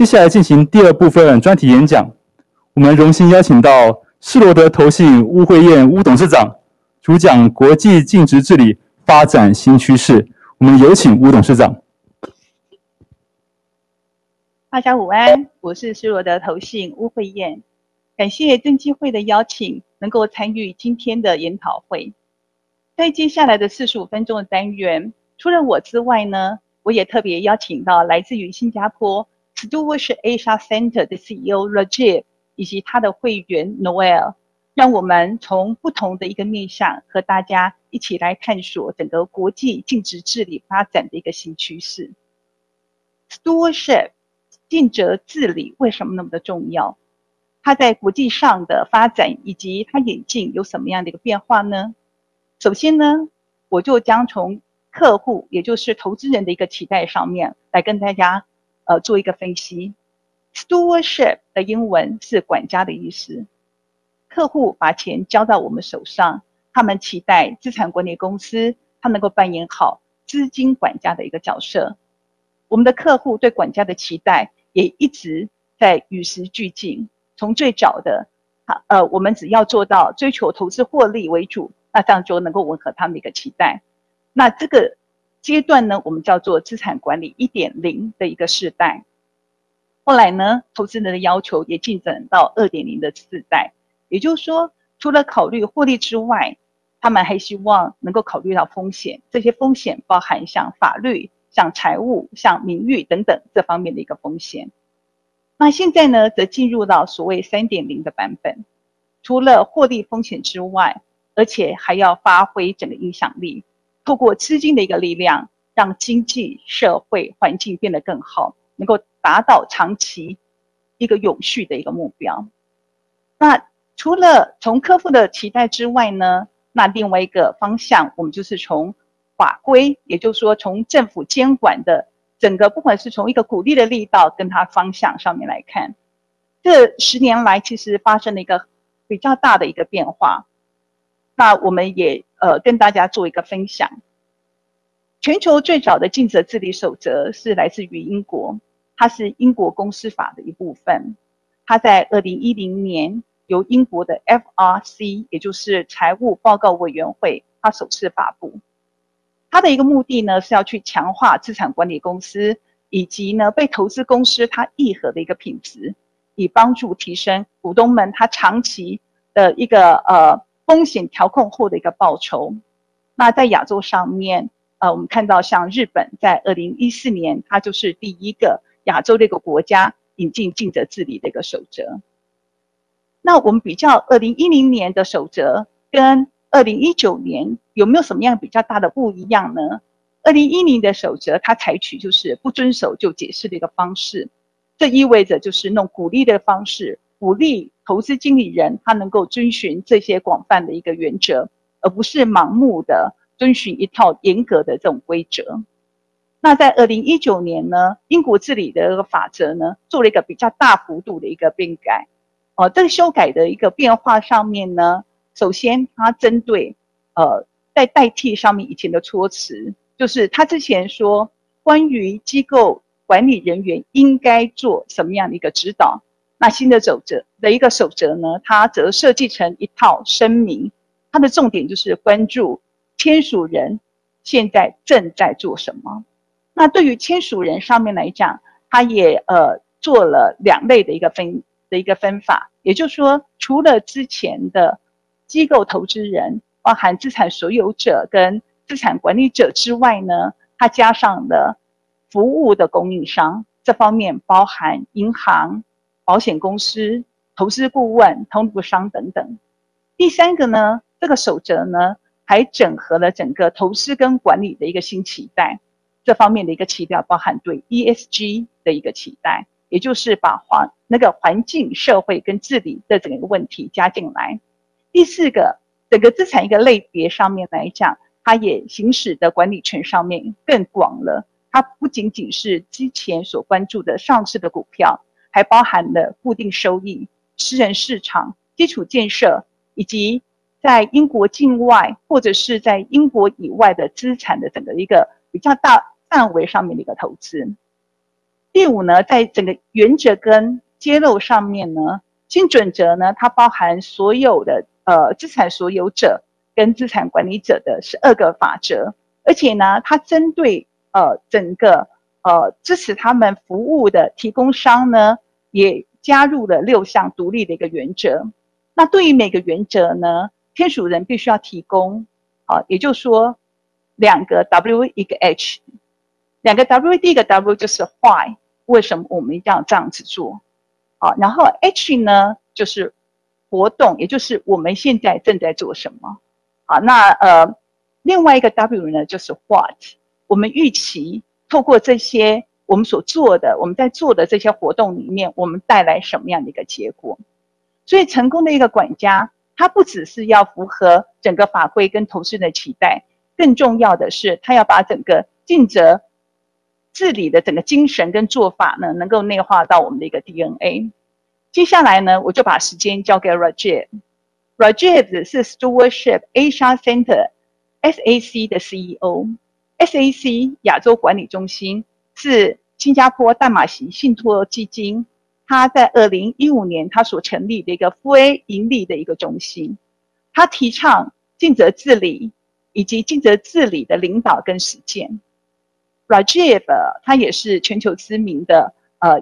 接下来进行第二部分专题演讲，我们荣幸邀请到施罗德投信巫慧燕巫董事长主讲国际净值治理发展新趋势。我们有请巫董事长。大家午安，我是施罗德投信巫慧燕，感谢证监会的邀请，能够参与今天的研讨会。在接下来的45分钟的单元，除了我之外呢，我也特别邀请到来自于新加坡 Stewardship Asia Center 的 CEO Rajiv 以及他的会员 Noel， 让我们从不同的一个面向和大家一起来探索整个国际净值治理发展的一个新趋势。Stewardship 尽责治理为什么那么的重要？它在国际上的发展以及它演进有什么样的一个变化呢？首先呢，我就将从客户，也就是投资人的一个期待上面来跟大家做一个分析。Stewardship 的英文是管家的意思。客户把钱交到我们手上，他们期待资产管理公司它能够扮演好资金管家的一个角色。我们的客户对管家的期待也一直在与时俱进。从最早的我们只要做到追求投资获利为主，那这样就能够吻合他们的一个期待。那这个阶段呢，我们叫做资产管理 1.0 的一个世代。后来呢，投资人的要求也进展到 2.0 的世代。也就是说，除了考虑获利之外，他们还希望能够考虑到风险。这些风险包含像法律、像财务、像名誉等等这方面的一个风险。那现在呢，则进入到所谓 3.0 的版本。除了获利风险之外，而且还要发挥整个影响力，透过资金的一个力量，让经济、社会环境变得更好，能够达到长期一个永续的一个目标。那除了从客户的期待之外呢，那另外一个方向，我们就是从法规，也就是说从政府监管的整个，不管是从一个鼓励的力道跟它方向上面来看，这10年来其实发生了一个比较大的一个变化。那我们也跟大家做一个分享。全球最早的尽责治理守则是来自于英国，它是英国公司法的一部分。它在2010年由英国的 FRC， 也就是财务报告委员会，它首次发布。它的一个目的呢，是要去强化资产管理公司以及呢被投资公司它议核的一个品质，以帮助提升股东们他长期的一个风险调控后的一个报酬。那在亚洲上面，我们看到像日本在2014年，它就是第一个亚洲的一个国家引进尽责治理的一个守则。那我们比较2010年的守则跟2019年有没有什么样比较大的不一样呢？2010的守则它采取就是不遵守就解释的一个方式，这意味着就是那种鼓励的方式，鼓励投资经理人他能够遵循这些广泛的一个原则，而不是盲目的遵循一套严格的这种规则。那在2019年呢，英国治理的这个法则呢，做了一个比较大幅度的一个变改。这个修改的一个变化上面呢，首先它针对在代替上面以前的措辞，就是他之前说关于机构管理人员应该做什么样的一个指导，那新的守则呢，它则设计成一套声明，它的重点就是关注签署人现在正在做什么。那对于签署人上面来讲，它也做了2类的一个分法，也就是说，除了之前的机构投资人，包含资产所有者跟资产管理者之外呢，它加上了服务的供应商，这方面包含银行、保险公司、投资顾问、通路商等等。第3个呢，这个守则呢，还整合了整个投资跟管理的一个新期待，这方面的一个期待包含对 ESG 的一个期待，也就是把那个环境、社会跟治理的整个问题加进来。第4个，整个资产一个类别上面来讲，它也行使的管理权上面更广了。它不仅仅是之前所关注的上市的股票，还包含了固定收益、私人市场、基础建设，以及在英国境外或者是在英国以外的资产的整个一个比较大范围上面的一个投资。第五呢，在整个原则跟揭露上面呢，新准则呢，它包含所有的资产所有者跟资产管理者的12个法则，而且呢，它针对整个支持他们服务的提供商呢，也加入了6项独立的一个原则。那对于每个原则呢，签署人必须要提供也就是说2个 W 一个 H。2个 W， 第一个 W 就是 Why， 为什么我们一定要这样子做？然后 H 呢就是活动，也就是我们现在正在做什么？那另外一个 W 呢就是 What， 我们预期透过这些我们所做的，我们在做的这些活动里面，我们带来什么样的一个结果？所以成功的一个管家，他不只是要符合整个法规跟投资人的期待，更重要的是他要把整个尽责治理的整个精神跟做法呢，能够内化到我们的一个 DNA。接下来呢，我就把时间交给 Rajiv。Rajiv 是 Stewardship Asia Center SAC 的 CEO。SAC 亚洲管理中心是新加坡淡马锡信托基金，他在2015年他所成立的一个非盈利的一个中心。他提倡尽责治理以及尽责治理的领导跟实践。Rajiv 他也是全球知名的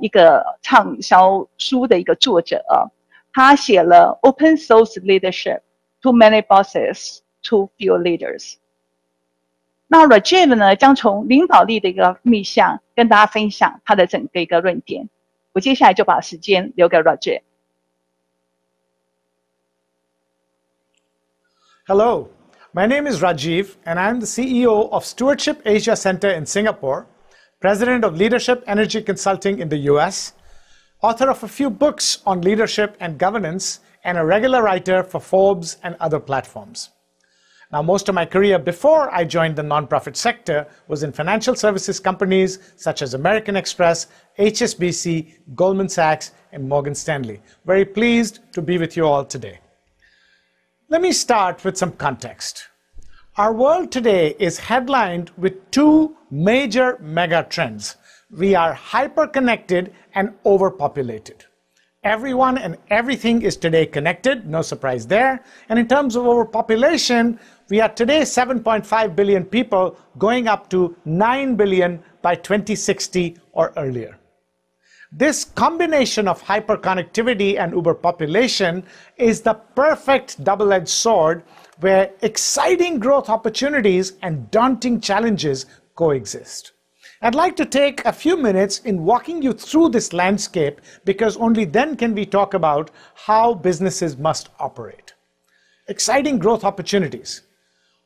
一个畅销书的一个作者他写了 Open Source Leadership Too Many Bosses Too Few Leaders。那 Rajiv 呢将从领导力的一个面向跟大家分享他的整个一个论点。我接下来就把时间留给 Rajiv。 Hello. My name is Rajiv, and I'm the CEO of Stewardship Asia Center in Singapore, President of Leadership Energy Consulting in the US, author of a few books on leadership and governance, and a regular writer for Forbes and other platforms. Now, most of my career before I joined the nonprofit sector was in financial services companies such as American Express, HSBC, Goldman Sachs, and Morgan Stanley. Very pleased to be with you all today. Let me start with some context. Our world today is headlined with two major mega trends. We are hyper-connected and overpopulated. Everyone and everything is today connected, no surprise there. And in terms of overpopulation, we are today 7.5 billion people, going up to 9 billion by 2060 or earlier. This combination of hyperconnectivity and overpopulation is the perfect double-edged sword where exciting growth opportunities and daunting challenges coexist. I'd like to take a few minutes in walking you through this landscape because only then can we talk about how businesses must operate. Exciting growth opportunities.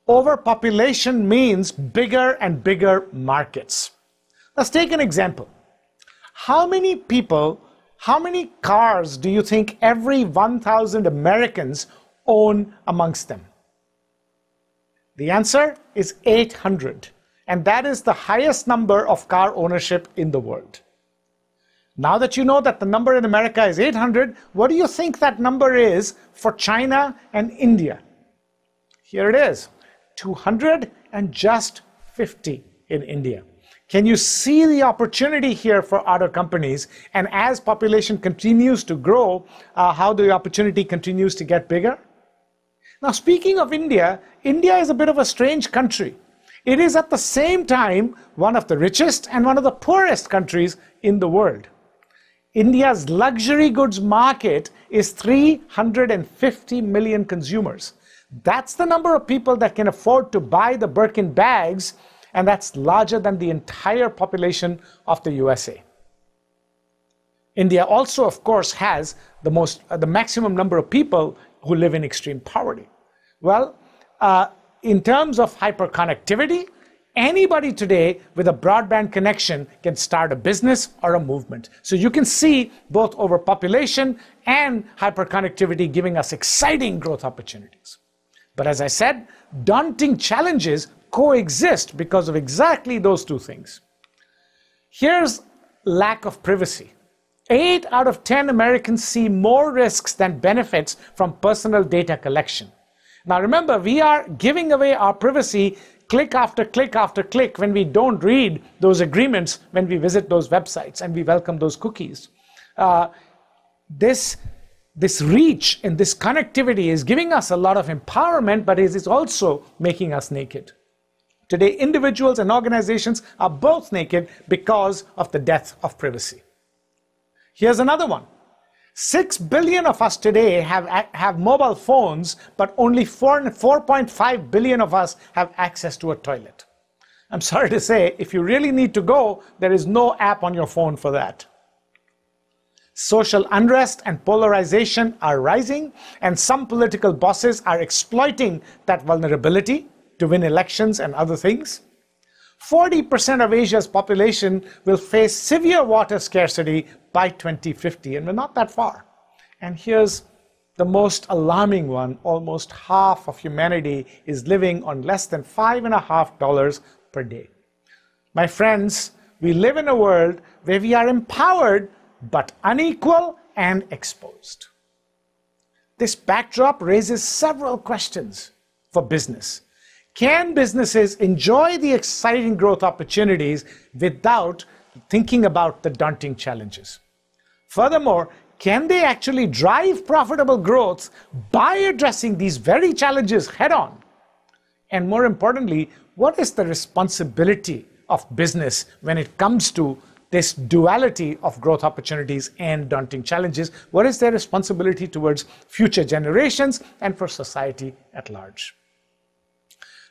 Overpopulation means bigger and bigger markets. Let's take an example. How many people, how many cars do you think every 1,000 Americans own amongst them? The answer is 800, and that is the highest number of car ownership in the world. Now that you know that the number in America is 800, what do you think that number is for China and India? Here it is, 200 and just 50 in India. Can you see the opportunity here for auto companies? And as population continues to grow, how the opportunity continues to get bigger? Now, speaking of India, India is a bit of a strange country. It is at the same time one of the richest and one of the poorest countries in the world. India's luxury goods market is 350 million consumers. That's the number of people that can afford to buy the Birkin bags, and that's larger than the entire population of the USA. India also, of course, has the maximum number of people who live in extreme poverty. Well, in terms of hyperconnectivity, anybody today with a broadband connection can start a business or a movement. So you can see both overpopulation and hyperconnectivity giving us exciting growth opportunities. But as I said, daunting challenges coexist because of exactly those two things. Here's lack of privacy. 8 out of 10 Americans see more risks than benefits from personal data collection. Now remember, we are giving away our privacy click after click after click when we don't read those agreements when we visit those websites and we welcome those cookies. This reach and this connectivity is giving us a lot of empowerment, but it is also making us naked. Today, individuals and organizations are both naked because of the death of privacy. Here's another one. 6 billion of us today have mobile phones, but only 4.5 billion of us have access to a toilet. I'm sorry to say, if you really need to go, there is no app on your phone for that. Social unrest and polarization are rising, and some political bosses are exploiting that vulnerability to win elections and other things. 40% of Asia's population will face severe water scarcity by 2050, and we're not that far. And here's the most alarming one. Almost half of humanity is living on less than $5.50 per day. My friends, we live in a world where we are empowered but unequal and exposed. This backdrop raises several questions for business. Can businesses enjoy the exciting growth opportunities without thinking about the daunting challenges? Furthermore, can they actually drive profitable growth by addressing these very challenges head-on? And more importantly, what is the responsibility of business when it comes to this duality of growth opportunities and daunting challenges? What is their responsibility towards future generations and for society at large?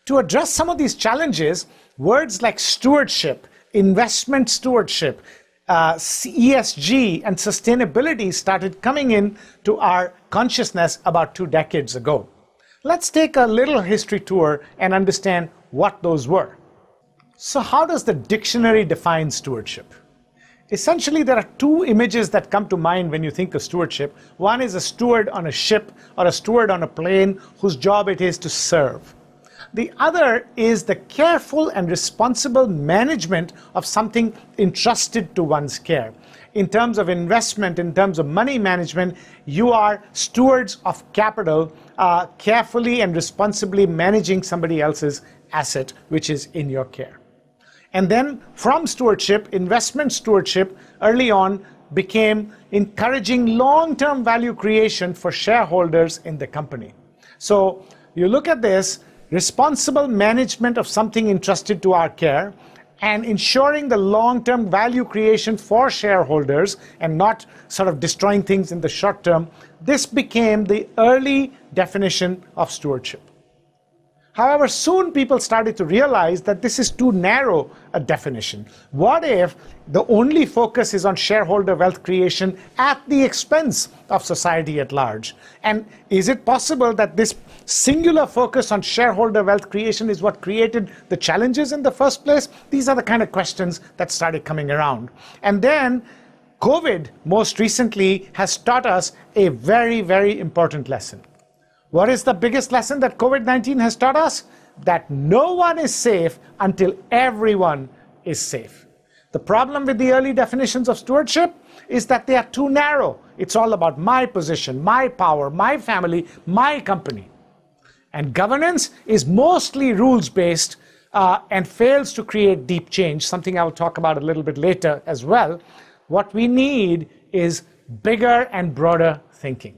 To address some of these challenges, words like stewardship, investment stewardship, ESG, and sustainability started coming in to our consciousness about 2 decades ago. Let's take a little history tour and understand what those were. So how does the dictionary define stewardship? Essentially, there are 2 images that come to mind when you think of stewardship. One is a steward on a ship or a steward on a plane whose job it is to serve. The other is the careful and responsible management of something entrusted to one's care. In terms of investment, in terms of money management, you are stewards of capital, carefully and responsibly managing somebody else's asset, which is in your care. And then from stewardship, investment stewardship early on became encouraging long-term value creation for shareholders in the company. So you look at this, responsible management of something entrusted to our care and ensuring the long-term value creation for shareholders and not sort of destroying things in the short term. This became the early definition of stewardship. However, soon people started to realize that this is too narrow a definition. What if the only focus is on shareholder wealth creation at the expense of society at large? And is it possible that this singular focus on shareholder wealth creation is what created the challenges in the first place? These are the kind of questions that started coming around. And then COVID, most recently, has taught us a very, very important lesson. What is the biggest lesson that COVID-19 has taught us? That no one is safe until everyone is safe. The problem with the early definitions of stewardship is that they are too narrow. It's all about my position, my power, my family, my company. And governance is mostly rules-based and fails to create deep change, something I will talk about a little bit later as well. What we need is bigger and broader thinking.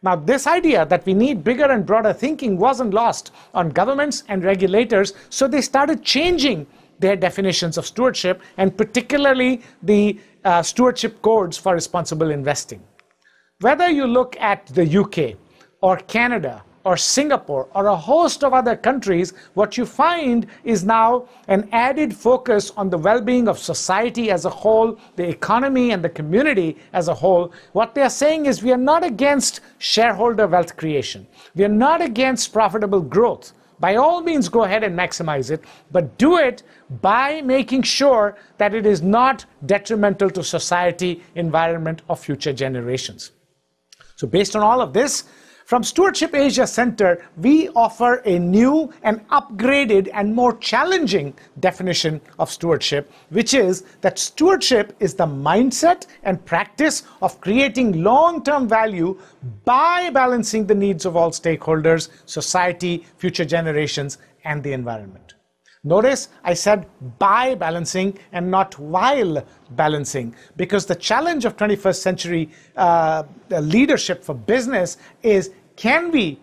Now, this idea that we need bigger and broader thinking wasn't lost on governments and regulators, so they started changing their definitions of stewardship, and particularly the stewardship codes for responsible investing. Whether you look at the UK or Canada or Singapore or a host of other countries, what you find is now an added focus on the well-being of society as a whole, the economy and the community as a whole. What they are saying is we are not against shareholder wealth creation. We are not against profitable growth. By all means, go ahead and maximize it, but do it by making sure that it is not detrimental to society, environment, or future generations. So based on all of this, From Stewardship Asia Center, we offer a new and upgraded and more challenging definition of stewardship, which is that stewardship is the mindset and practice of creating long-term value by balancing the needs of all stakeholders, society, future generations, and the environment. Notice I said by balancing and not while balancing, because the challenge of 21st century leadership for business is, can we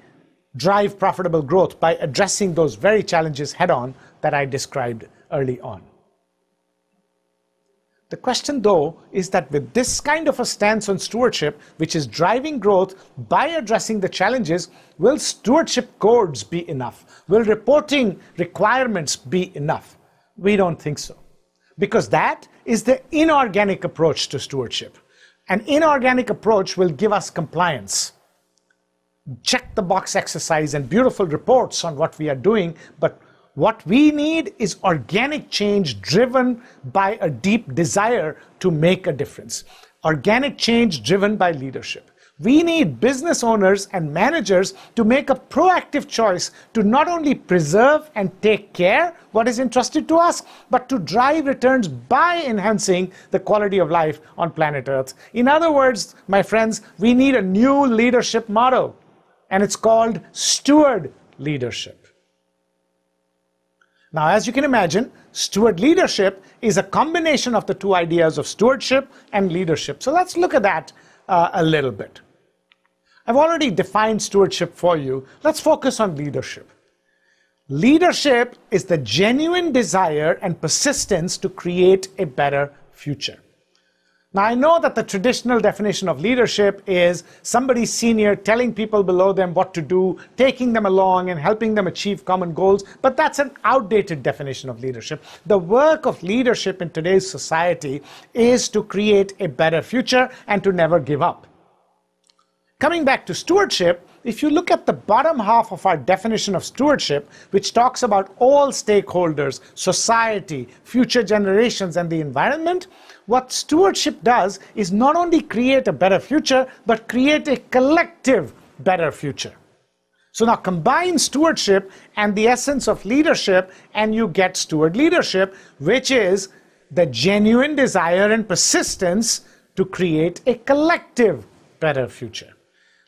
drive profitable growth by addressing those very challenges head-on that I described early on? The question, though, is that with this kind of a stance on stewardship, which is driving growth by addressing the challenges, will stewardship codes be enough? Will reporting requirements be enough? We don't think so, because that is the inorganic approach to stewardship. An inorganic approach will give us compliance, check the box exercise and beautiful reports on what we are doing, but what we need is organic change driven by a deep desire to make a difference. Organic change driven by leadership. We need business owners and managers to make a proactive choice to not only preserve and take care what is entrusted to us, but to drive returns by enhancing the quality of life on planet Earth. In other words, my friends, we need a new leadership model, and it's called steward leadership. Now, as you can imagine, steward leadership is a combination of the two ideas of stewardship and leadership. So let's look at that a little bit. I've already defined stewardship for you. Let's focus on leadership. Leadership is the genuine desire and persistence to create a better future. Now, I know that the traditional definition of leadership is somebody senior telling people below them what to do, taking them along and helping them achieve common goals, but that's an outdated definition of leadership. The work of leadership in today's society is to create a better future and to never give up. Coming back to stewardship, if you look at the bottom half of our definition of stewardship, which talks about all stakeholders, society, future generations, and the environment, what stewardship does is not only create a better future, but create a collective better future. So now combine stewardship and the essence of leadership, and you get steward leadership, which is the genuine desire and persistence to create a collective better future.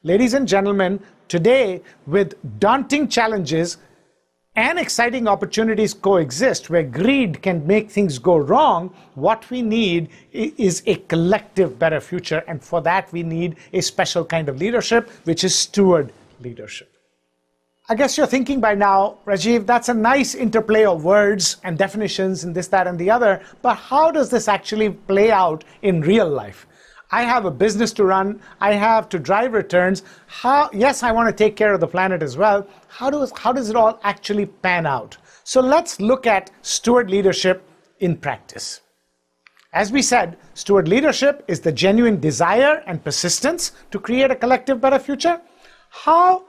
Ladies and gentlemen, today, with daunting challenges and exciting opportunities coexist where greed can make things go wrong, what we need is a collective better future, and for that we need a special kind of leadership, which is steward leadership. I guess you're thinking by now, Rajiv, that's a nice interplay of words and definitions and this, that, and the other, but how does this actually play out in real life? I have a business to run. I have to drive returns. Yes, I want to take care of the planet as well. How does it all actually pan out? So let's look at steward leadership in practice. As we said, steward leadership is the genuine desire and persistence to create a collective better future. How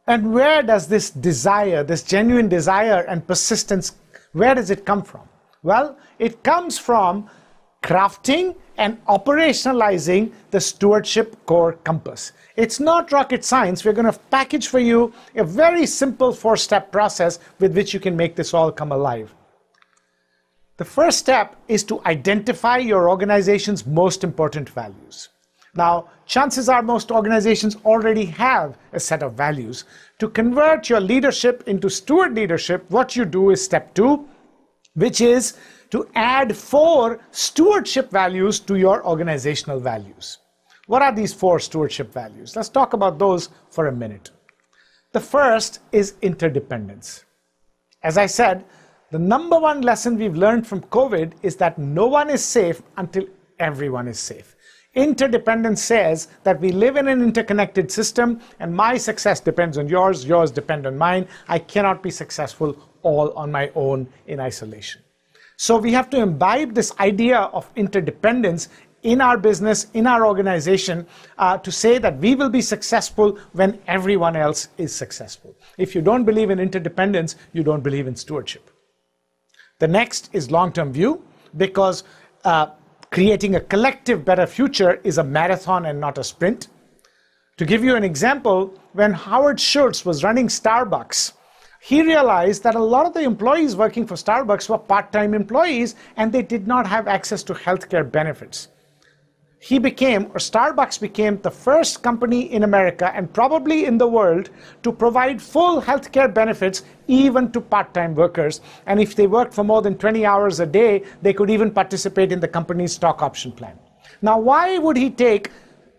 and where does this desire, this genuine desire and persistence, where does it come from? Well, it comes from crafting and operationalizing the stewardship core compass. It's not rocket science. We're going to package for you a very simple 4-step process with which you can make this all come alive. The first step is to identify your organization's most important values. Now, chances are most organizations already have a set of values. To convert your leadership into steward leadership, what you do is step 2, which is to add 4 stewardship values to your organizational values. What are these 4 stewardship values? Let's talk about those for a minute. The first is interdependence. As I said, the number one lesson we've learned from COVID is that no one is safe until everyone is safe. Interdependence says that we live in an interconnected system, and my success depends on yours, yours depend on mine. I cannot be successful all on my own in isolation. So we have to imbibe this idea of interdependence in our business, in our organization, to say that we will be successful when everyone else is successful. If you don't believe in interdependence, you don't believe in stewardship. The next is long-term view, because creating a collective better future is a marathon and not a sprint. To give you an example, when Howard Schultz was running Starbucks, he realized that a lot of the employees working for Starbucks were part-time employees and they did not have access to healthcare benefits. Starbucks became the first company in America and probably in the world to provide full healthcare benefits even to part-time workers. And if they worked for more than 20 hours a day, they could even participate in the company's stock option plan. Now, why would he take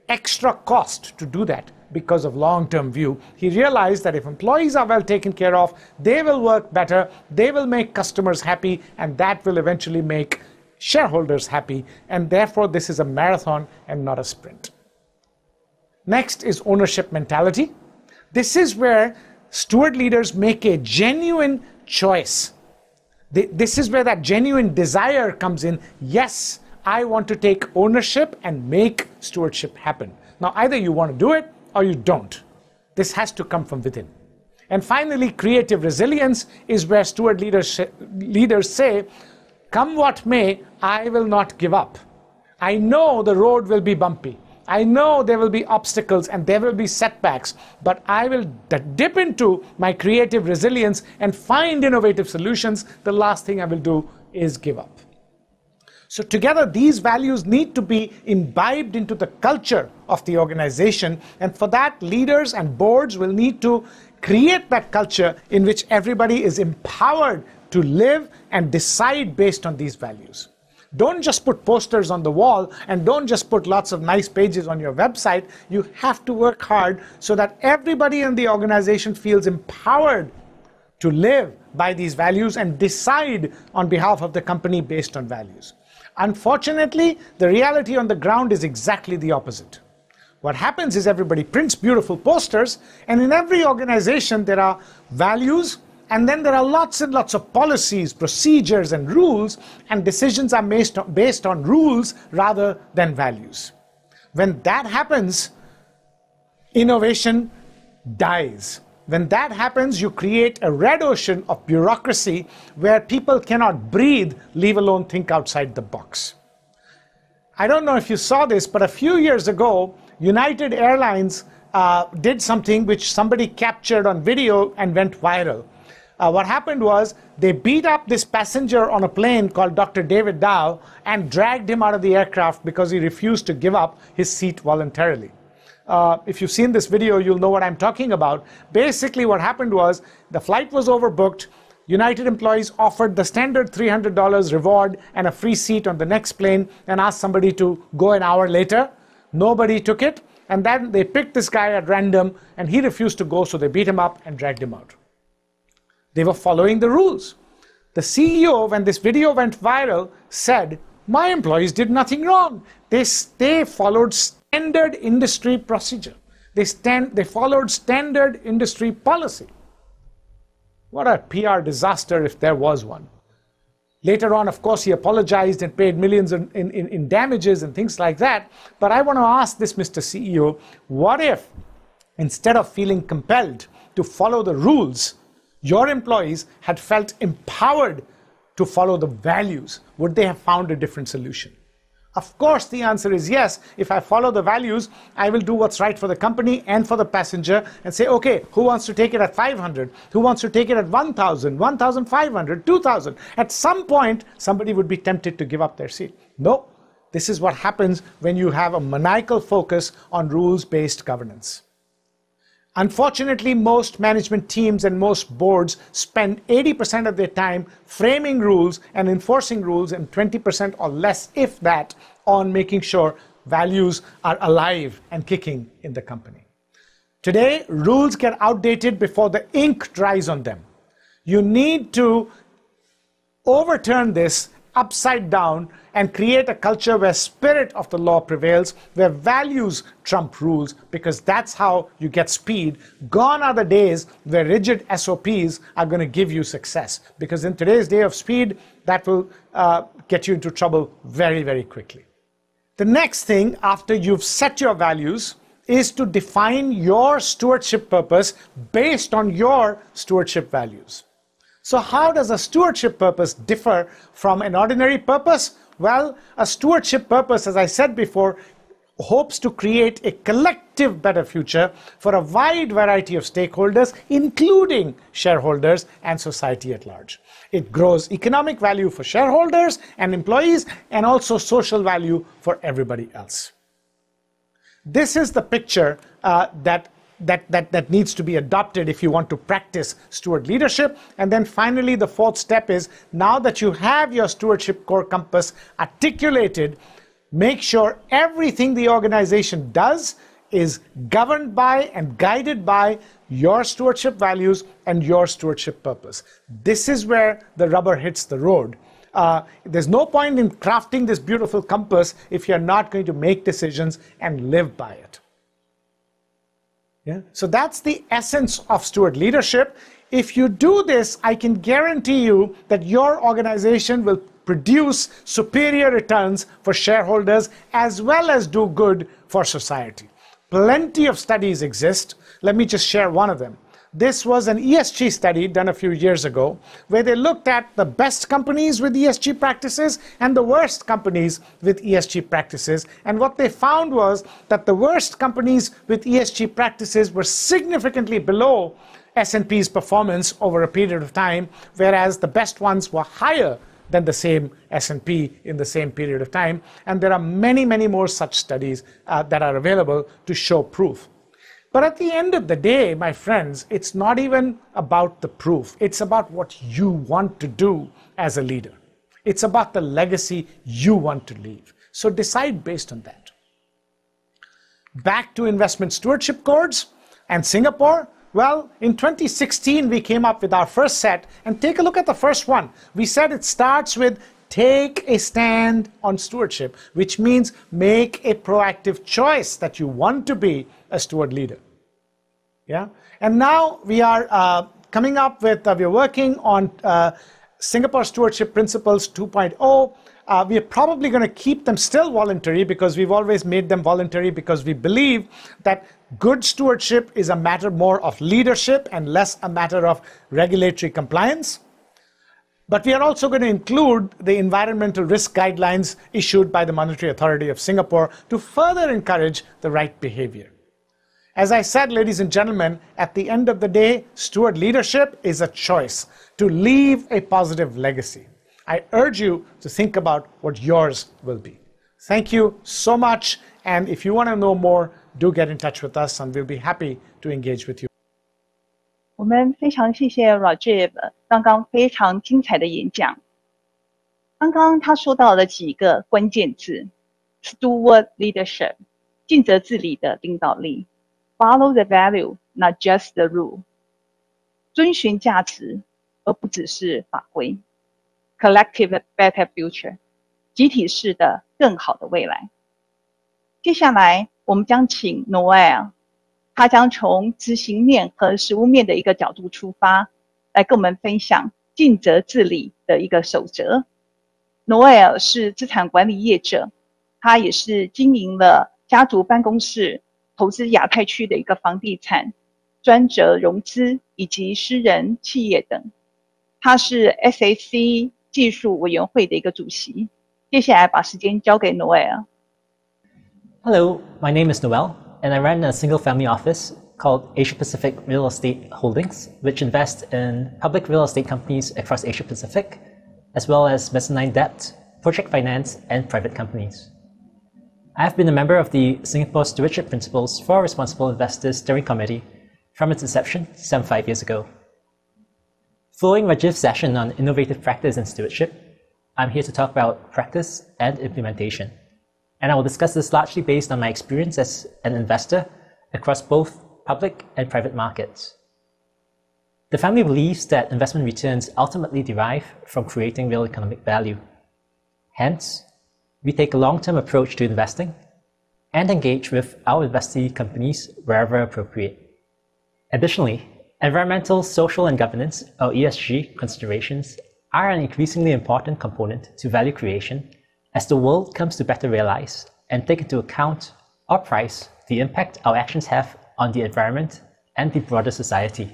extra cost to do that? Because of long-term view. He realized that if employees are well taken care of, they will work better, they will make customers happy, and that will eventually make shareholders happy, and therefore this is a marathon and not a sprint. Next is ownership mentality. This is where steward leaders make a genuine choice. This is where that genuine desire comes in. Yes, I want to take ownership and make stewardship happen. Now, either you want to do it or you don't. This has to come from within. And finally, creative resilience is where steward leaders say, come what may, I will not give up. I know the road will be bumpy. I know there will be obstacles and there will be setbacks, but I will dip into my creative resilience and find innovative solutions. The last thing I will do is give up. So together, these values need to be imbibed into the culture of the organization, and for that, leaders and boards will need to create that culture in which everybody is empowered to live and decide based on these values. Don't just put posters on the wall and don't just put lots of nice pages on your website. You have to work hard so that everybody in the organization feels empowered to live by these values and decide on behalf of the company based on values. Unfortunately, the reality on the ground is exactly the opposite. What happens is everybody prints beautiful posters, and in every organization there are values, and then there are lots and lots of policies, procedures, and rules, and decisions are based on rules rather than values. When that happens, innovation dies. When that happens, you create a red ocean of bureaucracy where people cannot breathe, leave alone think outside the box. I don't know if you saw this, but a few years ago, United Airlines did something which somebody captured on video and went viral. What happened was they beat up this passenger on a plane called Dr. David Dow and dragged him out of the aircraft because he refused to give up his seat voluntarily. If you've seen this video, you'll know what I'm talking about. Basically, what happened was the flight was overbooked. United employees offered the standard $300 reward and a free seat on the next plane and asked somebody to go an hour later. Nobody took it. And then they picked this guy at random and he refused to go, so they beat him up and dragged him out. They were following the rules. The CEO, when this video went viral, said, my employees did nothing wrong. They followed standard industry procedure. They followed standard industry policy. What a PR disaster if there was one. Later on, of course, he apologized and paid millions in damages and things like that. But I want to ask this, Mr. CEO, what if, instead of feeling compelled to follow the rules, your employees had felt empowered to follow the values? Would they have found a different solution? Of course, the answer is yes. If I follow the values, I will do what's right for the company and for the passenger and say, okay, who wants to take it at 500? Who wants to take it at 1,000, 1,500, 2,000? At some point, somebody would be tempted to give up their seat. No, this is what happens when you have a maniacal focus on rules-based governance. Unfortunately, most management teams and most boards spend 80% of their time framing rules and enforcing rules, and 20% or less, if that, on making sure values are alive and kicking in the company. Today, rules get outdated before the ink dries on them. You need to overturn this upside down and create a culture where spirit of the law prevails, where values trump rules, because that's how you get speed. Gone are the days where rigid SOPs are going to give you success, because in today's day of speed, that will get you into trouble very, very quickly. The next thing after you've set your values is to define your stewardship purpose based on your stewardship values. So how does a stewardship purpose differ from an ordinary purpose? Well, a stewardship purpose, as I said before, hopes to create a collective better future for a wide variety of stakeholders, including shareholders and society at large. It grows economic value for shareholders and employees, and also social value for everybody else. This is the picture that needs to be adopted if you want to practice steward leadership. And then finally, the fourth step is, now that you have your stewardship core compass articulated, make sure everything the organization does is governed by and guided by your stewardship values and your stewardship purpose. This is where the rubber hits the road. There's no point in crafting this beautiful compass if you're not going to make decisions and live by it. Yeah? So that's the essence of steward leadership. If you do this, I can guarantee you that your organization will produce superior returns for shareholders as well as do good for society. Plenty of studies exist. Let me just share one of them. This was an ESG study done a few years ago, where they looked at the best companies with ESG practices and the worst companies with ESG practices. And what they found was that the worst companies with ESG practices were significantly below S&P's performance over a period of time, whereas the best ones were higher than the same S&P in the same period of time. And there are many, many more such studies that are available to show proof. But at the end of the day, my friends, it's not even about the proof. It's about what you want to do as a leader. It's about the legacy you want to leave. So decide based on that. Back to investment stewardship codes and Singapore. Well, in 2016, we came up with our first set, and take a look at the first one. We said it starts with take a stand on stewardship, which means make a proactive choice that you want to be a steward leader. Yeah? And now we are coming up with, we're working on Singapore Stewardship Principles 2.0. We are probably going to keep them still voluntary because we've always made them voluntary because we believe that good stewardship is a matter more of leadership and less a matter of regulatory compliance. But we are also going to include the environmental risk guidelines issued by the Monetary Authority of Singapore to further encourage the right behavior. As I said, ladies and gentlemen, at the end of the day, steward leadership is a choice to leave a positive legacy. I urge you to think about what yours will be. Thank you so much. And if you want to know more, do get in touch with us and we'll be happy to engage with you. 我们非常谢谢 Rajiv 刚刚非常精彩的演讲。刚刚他说到了几个关键字 ：steward leadership， 尽责治理的领导力 ；follow the value, not just the rule， 遵循价值而不只是法规 ；collective better future， 集体式的更好的未来。接下来，我们将请 Noel。他将从执行面和实务面的一个角度出发，来跟我们分享尽责治理的一个守则。Noel 是资产管理业者，他也是经营了家族办公室、投资亚太区的一个房地产、专责融资以及私人企业等。他是 SAC 技术委员会的一个主席。接下来把时间交给 Noel。Hello, my name is Noel. And I run a single-family office called Asia Pacific Real Estate Holdings, which invests in public real estate companies across Asia Pacific, as well as mezzanine debt, project finance, and private companies. I have been a member of the Singapore Stewardship Principles for Responsible Investors Steering Committee from its inception 75 years ago. Following Rajiv's session on innovative practice and stewardship, I'm here to talk about practice and implementation. And I will discuss this largely based on my experience as an investor across both public and private markets. The family believes that investment returns ultimately derive from creating real economic value. Hence, we take a long-term approach to investing and engage with our investee companies wherever appropriate. Additionally, environmental, social, and governance, or ESG considerations, are an increasingly important component to value creation as the world comes to better realize and take into account or price the impact our actions have on the environment and the broader society.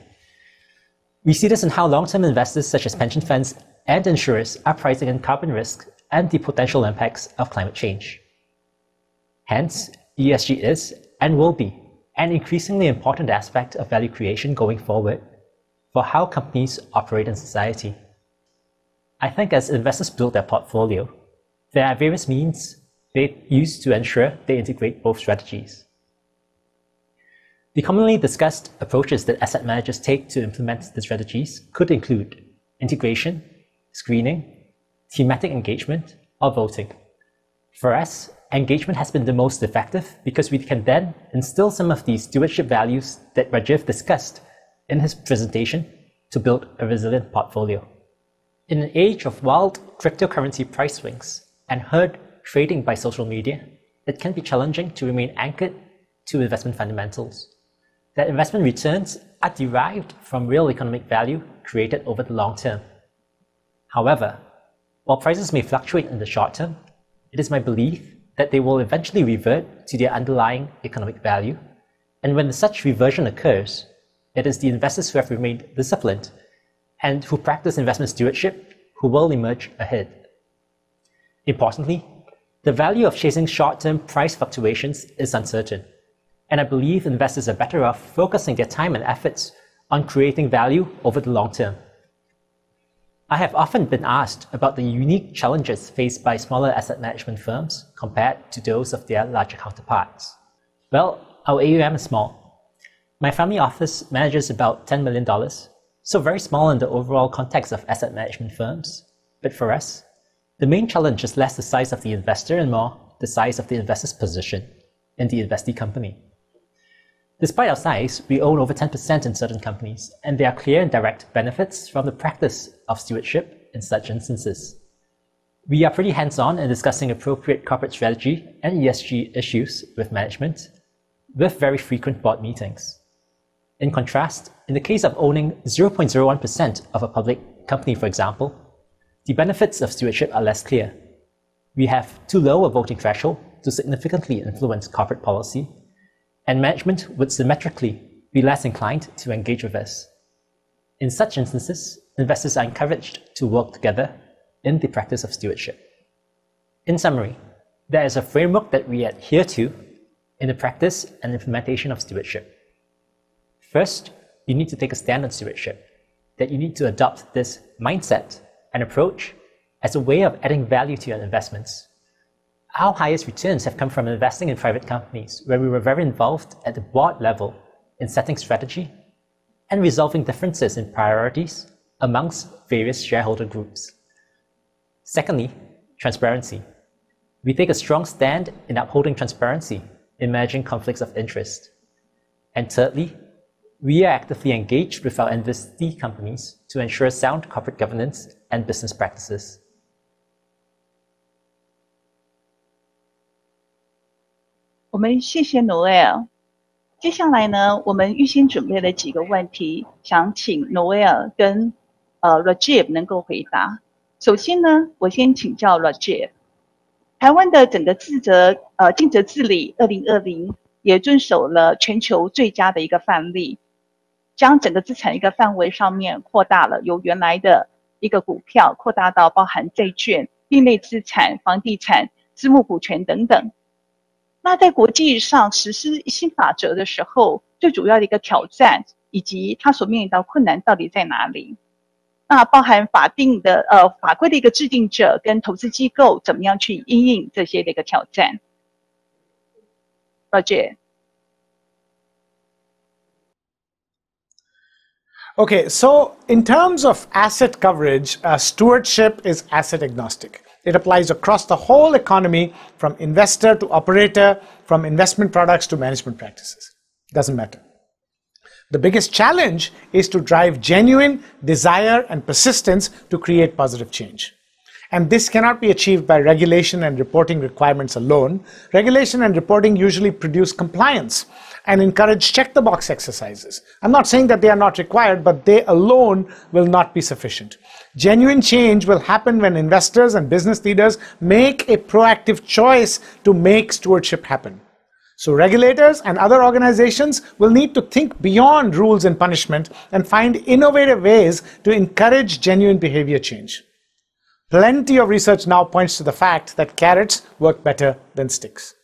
We see this in how long-term investors such as pension funds and insurers are pricing in carbon risk and the potential impacts of climate change. Hence, ESG is and will be an increasingly important aspect of value creation going forward for how companies operate in society. I think as investors build their portfolio, there are various means they use to ensure they integrate both strategies. The commonly discussed approaches that asset managers take to implement the strategies could include integration, screening, thematic engagement, or voting. For us, engagement has been the most effective because we can then instill some of the stewardship values that Rajiv discussed in his presentation to build a resilient portfolio. In an age of wild cryptocurrency price swings and herd trading by social media, it can be challenging to remain anchored to investment fundamentals. That investment returns are derived from real economic value created over the long term. However, while prices may fluctuate in the short term, it is my belief that they will eventually revert to their underlying economic value, and when such reversion occurs, it is the investors who have remained disciplined and who practice investment stewardship who will emerge ahead. Importantly, the value of chasing short-term price fluctuations is uncertain, and I believe investors are better off focusing their time and efforts on creating value over the long term. I have often been asked about the unique challenges faced by smaller asset management firms compared to those of their larger counterparts. Well, our AUM is small. My family office manages about $10 million, so very small in the overall context of asset management firms. But for us, the main challenge is less the size of the investor and more the size of the investor's position in the investee company. Despite our size, we own over 10% in certain companies, and there are clear and direct benefits from the practice of stewardship in such instances. We are pretty hands-on in discussing appropriate corporate strategy and ESG issues with management, with very frequent board meetings. In contrast, in the case of owning 0.01% of a public company, for example, the benefits of stewardship are less clear. We have too low a voting threshold to significantly influence corporate policy, and management would symmetrically be less inclined to engage with us. In such instances, investors are encouraged to work together in the practice of stewardship. In summary, there is a framework that we adhere to in the practice and implementation of stewardship. First, you need to take a stand on stewardship, that you need to adopt this mindset and approach as a way of adding value to your investments. Our highest returns have come from investing in private companies where we were very involved at the board level in setting strategy and resolving differences in priorities amongst various shareholder groups. Secondly, transparency. We take a strong stand in upholding transparency in managing conflicts of interest. And thirdly, we are actively engaged with our investee companies to ensure sound corporate governance and business practices. 我们谢谢 Noel。接下来呢，我们预先准备了几个问题，想请 Noel 跟Rajiv 能够回答。首先呢，我先请教 Rajiv。台湾的整个尽责治理2020也遵守了全球最佳的一个范例，将整个资产一个范围上面扩大了，由原来的一个股票扩大到包含债券、另类资产、房地产、私募股权等等。那在国际上实施新法则的时候，最主要的一个挑战以及它所面临到困难到底在哪里？那包含法规的一个制定者跟投资机构怎么样去因应这些的一个挑战 ？Rajiv。 Okay, so in terms of asset coverage, stewardship is asset agnostic. It applies across the whole economy, from investor to operator, from investment products to management practices. Doesn't matter. The biggest challenge is to drive genuine desire and persistence to create positive change. And this cannot be achieved by regulation and reporting requirements alone. Regulation and reporting usually produce compliance and encourage check-the-box exercises. I'm not saying that they are not required, but they alone will not be sufficient. Genuine change will happen when investors and business leaders make a proactive choice to make stewardship happen. So regulators and other organizations will need to think beyond rules and punishment and find innovative ways to encourage genuine behavior change. Plenty of research now points to the fact that carrots work better than sticks.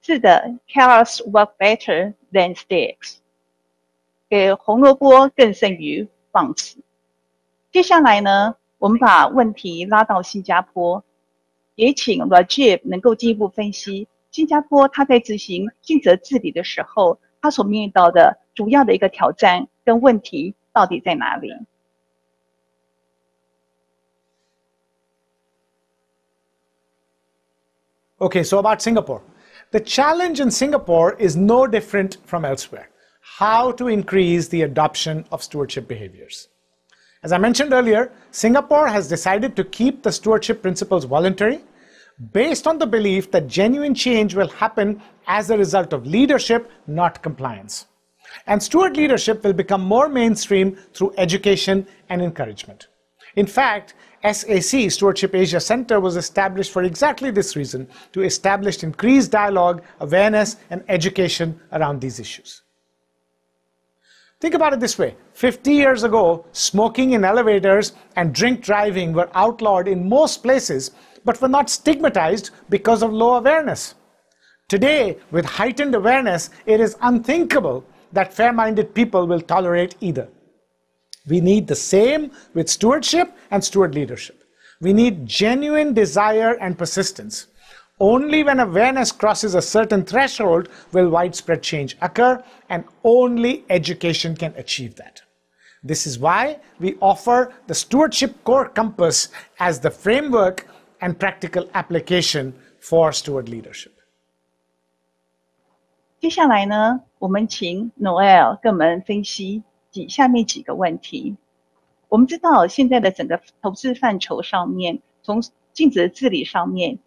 字的 carrots work better than sticks， 给红萝卜更胜于棒子。接下来呢，我们把问题拉到新加坡，也请 Rajiv 能够进一步分析新加坡它在执行尽责治理的时候，它所面临到的主要的一个挑战跟问题到底在哪里？ Okay, so about Singapore. The challenge in Singapore is no different from elsewhere. How to increase the adoption of stewardship behaviors. As I mentioned earlier, Singapore has decided to keep the stewardship principles voluntary based on the belief that genuine change will happen as a result of leadership, not compliance. And steward leadership will become more mainstream through education and encouragement. In fact, SAC, Stewardship Asia Center, was established for exactly this reason, to establish increased dialogue, awareness, and education around these issues. Think about it this way. 50 years ago, smoking in elevators and drink driving were outlawed in most places, but were not stigmatized because of low awareness. Today, with heightened awareness, it is unthinkable that fair-minded people will tolerate either. We need the same with stewardship and steward leadership. We need genuine desire and persistence. Only when awareness crosses a certain threshold will widespread change occur, and only education can achieve that. This is why we offer the Stewardship Core Compass as the framework and practical application for steward leadership. 接下来呢，我们请 Noel 跟我们分析下面几个问题。我们知道现在的整个投资范畴上面，从尽责治理上面，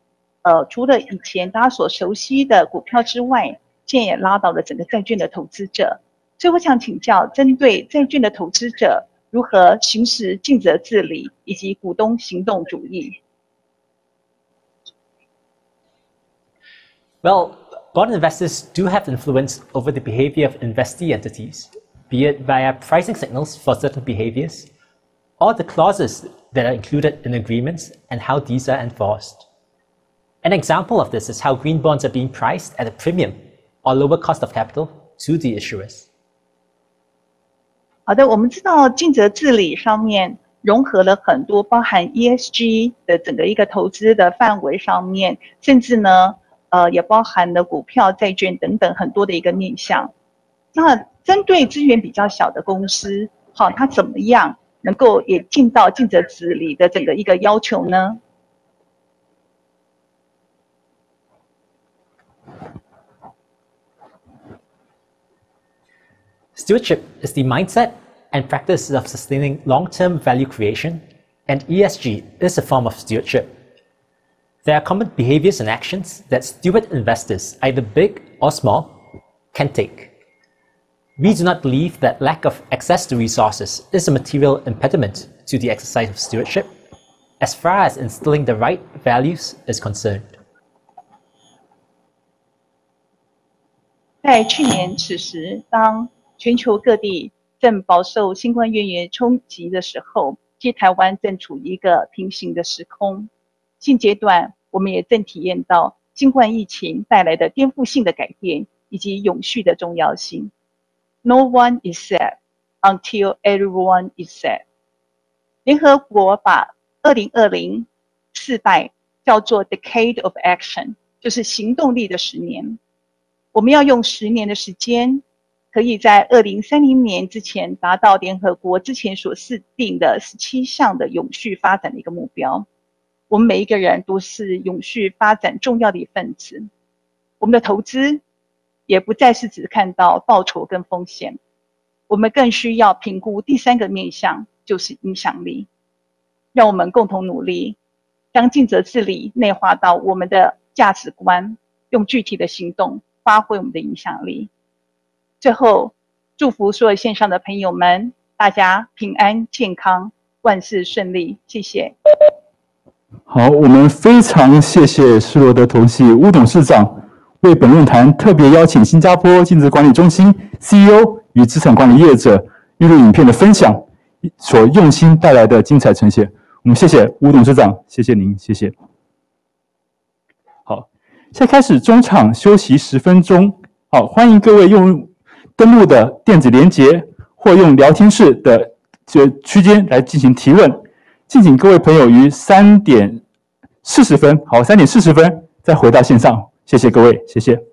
除了以前大家所熟悉的股票之外，现在也拉到了整个债券的投资者。所以我想请教，针对债券的投资者如何行使尽责治理以及股东行动主义。Well, bond investors do have influence over the behavior of investee entities, be it via pricing signals for certain behaviors, or the clauses that are included in agreements and how these are enforced. An example of this is how green bonds are being priced at a premium or lower cost of capital to the issuers. 好的，我们知道尽责治理上面融合了很多包含 ESG 的整个一个投资的范围上面，甚至呢，也包含了股票、债券等等很多的一个面向。那针对资源比较小的公司，好，它怎么样能够也尽到尽责治理的整个一个要求呢？ Stewardship is the mindset and practice of sustaining long-term value creation, and ESG is a form of stewardship. There are common behaviors and actions that steward investors, either big or small, can take. We do not believe that lack of access to resources is a material impediment to the exercise of stewardship, as far as instilling the right values is concerned. 在去年此时，当全球各地正饱受新冠肺炎冲击的时候，其实台湾正处于一个平行的时空。现阶段，我们也正体验到新冠疫情带来的颠覆性的改变以及永续的重要性。No one is safe until everyone is safe。联合国把2020世代叫做 Decade of Action， 就是行动力的10年。我们要用10年的时间，可以在2030年之前达到联合国之前所制定的17项的永续发展的一个目标。我们每一个人都是永续发展重要的一份子。我们的投资也不再是只看到报酬跟风险，我们更需要评估第3个面向，就是影响力。让我们共同努力，将尽责治理内化到我们的价值观，用具体的行动发挥我们的影响力。最后，祝福所有线上的朋友们，大家平安健康，万事顺利。谢谢。好，我们非常谢谢施罗德投信巫董事长为本论坛特别邀请新加坡尽责管理中心 CEO 与资产管理业者预录影片的分享所用心带来的精彩呈现。我们谢谢巫董事长，谢谢您，谢谢。好，现在开始中场休息10分钟。好，欢迎各位用登录的电子连结或用聊天室的区间来进行提问。敬请各位朋友于3点40分，好，3点40分再回到线上。谢谢各位，谢谢。